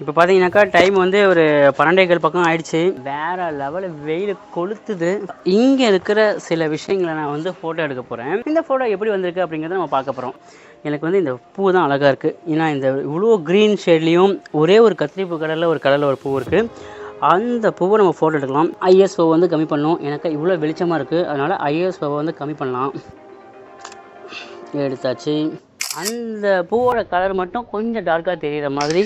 இப்போ பார்த்தீங்கன்னாக்கா டைம் வந்து ஒரு 12:15 பக்கம் ஆயிடுச்சு. வேற லெவலு வெயில் கொளுத்துது. இங்கே இருக்கிற சில விஷயங்களை நான் வந்து ஃபோட்டோ எடுக்க போகிறேன். இந்த ஃபோட்டோ எப்படி வந்திருக்கு அப்படிங்கிறத நம்ம பார்க்க போகிறோம். எனக்கு வந்து இந்த பூ தான் அழகாக இருக்குது. ஏன்னா இந்த இவ்வளோ க்ரீன் ஷேட்லேயும் ஒரே ஒரு கத்திரிப்பூ கலரில் ஒரு பூ இருக்குது. அந்த பூவை நம்ம ஃபோட்டோ எடுக்கலாம். ஐஎஸ்ஓ வந்து கம்மி பண்ணணும். எனக்கு இவ்வளோ வெளிச்சமாக இருக்குது, அதனால் ஐஎஸ்ஓவை வந்து கம்மி பண்ணலாம். எடுத்தாச்சு. அந்த பூவோட கலர் மட்டும் கொஞ்சம் டார்க்காக தெரிகிற மாதிரி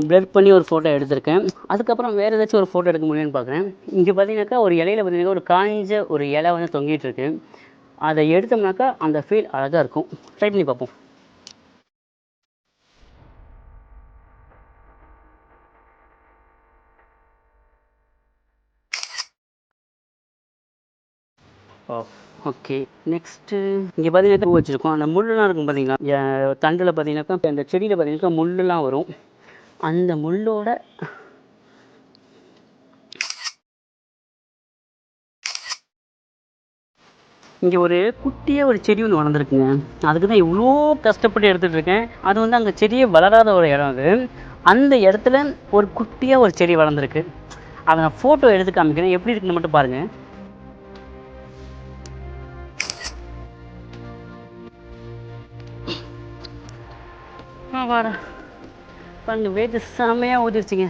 பிளர் பண்ணி ஒரு ஃபோட்டோ எடுத்திருக்கேன். அதுக்கப்புறம் வேறு ஏதாச்சும் ஒரு ஃபோட்டோ எடுக்க முடியும்னு பார்க்குறேன். இங்கே பார்த்தீங்கன்னாக்கா ஒரு இலையில பார்த்தீங்கன்னா ஒரு காய்ஞ்ச ஒரு இலை வந்து தொங்கிட்டு இருக்கு. அதை எடுத்தோம்னாக்கா அந்த ஃபீல் அழகாக இருக்கும். ட்ரை பண்ணி பார்ப்போம். ஓகே, நெக்ஸ்ட்டு இங்கே பார்த்தீங்கன்னாக்கா பூ வச்சுருக்கோம். அந்த முள்ளெலாம் இருக்கும் பார்த்தீங்களா, தண்டில் பார்த்தீங்கன்னாக்கா அந்த செடியில் பார்த்தீங்கன்னாக்கா முள்ளெலாம் வரும். அந்த முள்ளோட இங்கே ஒரு குட்டியாக ஒரு செடி ஒன்று வளர்ந்துருக்குங்க. அதுக்கு தான் இவ்வளோ கஷ்டப்பட்டு எடுத்துகிட்டு இருக்கேன். அது வந்து அங்கே செடியே வளராத ஒரு இடம் அது. அந்த இடத்துல ஒரு குட்டியாக ஒரு செடி வளர்ந்துருக்கு. அதை நான் ஃபோட்டோ எடுத்து காமிக்கிறேன், எப்படி இருக்குன்னு மட்டும் பாருங்கள். வாடா பாருங்க, வெயிட்டு செம்மையாக ஊற்றிருச்சிங்க.